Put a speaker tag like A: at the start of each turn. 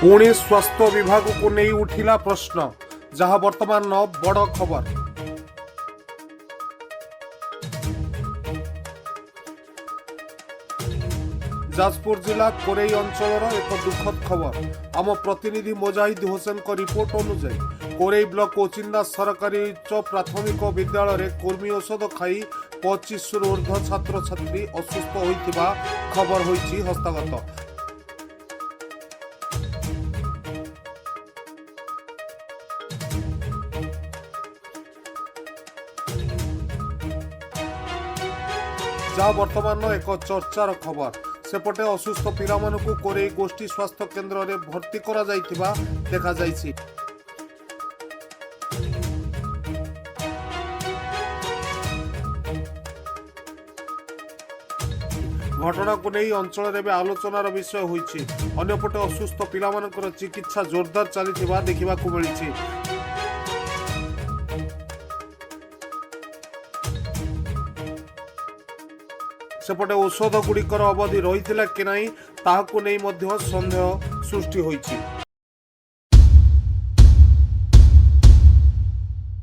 A: पुणी स्वास्थ्य विभाग को नहीं उठिला प्रश्न जहां वर्तमान बड़ खबर। जाजपुर जिला कोरेई अंचल एक दुखद खबर। आम प्रतिनिधि मोजाहिद होसेन को रिपोर्ट अनुसार कोरेई ब्लॉक ओचिंदा सरकारी उच्च प्राथमिक विद्यालय कुर्मी औषध खाई 25 ऊर्ध्व छात्र छात्री असुस्थ होइतिबा खबर होइछि हस्तगत। जहाँ वर्तमान एक चर्चार खबर। सेपटे असुस्थ पिला मानकु कोरेई गोष्ठी स्वास्थ्य केन्द्र में भर्ती करा जाइथिबा देखा जाइछि। घटना को नहीं अंचल में आलोचनार विषय होइछि। अन्यपटे असुस्थ पिला मानकर चिकित्सा जोरदार चलिथिबा देखिबाकु मिलिछि। सेपटे औषध गुड़िकर अवधि रही कि नहीं ताहाकु नहीं मध्य संदेह सृष्टि होइछि।